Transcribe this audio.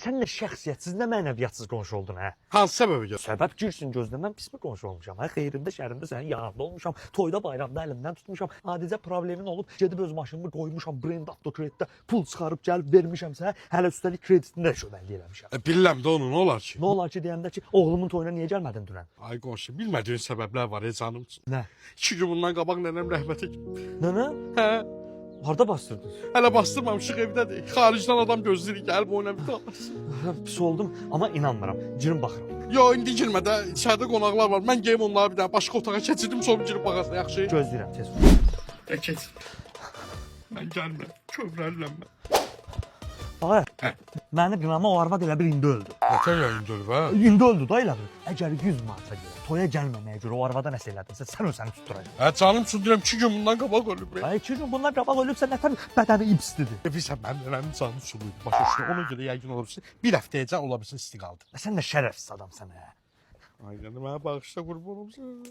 Sən nə şəxsiyyətsiz, nə mənəviyyatsız qonşu oldun, hə? Hansı səbəbə görə? Səbəb girsin gözdən, mən pis mi qonşu olmuşam? Hə, xeyrində, şərində sənin yanında olmuşam, toyda, bayramda əlimdən tutmuşam, adicə problemin olub, gedib öz maşınımı qoymuşam, Brand Avtokreditdə pul çıxarıb gəlib vermişəmsə, hələ üstəlik kreditini də şöbəlli eləmişəm. Bilirəm də onu, nə olar ki? Nə olar ki, deyəndə ki, oğlumun toyuna niyə gəlmədin dünən? Ay qonşu, bilmədiyin səbəblər var canım üçün. Nə? 2 gün bundan qabaq nənəm rəhmətə getdi. Nənə? Hə, Harda bastırdınız? hələ bastırmamışıq evdədir. Xaricdən adam gözləyirik, gəlib oyuna bir talasın. Pis oldum, amma inanmıram. Girin baxıram. Yo, indi girmə də, içəridə qonaqlar var. Mən geyim onları bir dənə başqa otağa keçirdim, sonra girib baxasın, yaxşı? Gözləyirəm, tez. Keç. Mən gəlmirəm, kövrəlirəm mən. Ağa, Hə. məni qınama o arvad elə bir indi öldü. Nətən yayındır və? İndi öldü da elə bir. Əgər 100 manata görə, toya gəlməməyə görə o arvada nəsə elədinsə, sən özünü tutturacaqsan. Hə, canım üçün deyirəm 2 gün bundan qabaq ölüb. Ay 2 gün bundan qabaq ölübsə, nətən bədəni ibstidir. Bilirsən, mən nənəmin canı suluydu. Başa düşdün, ona görə yəqin olursun. Bir həftəyəcən ola bilsin isti qaldı. Sən də şərəfsiz adamsan, hə. Ay, yəni mənə bağışla qurban olsun.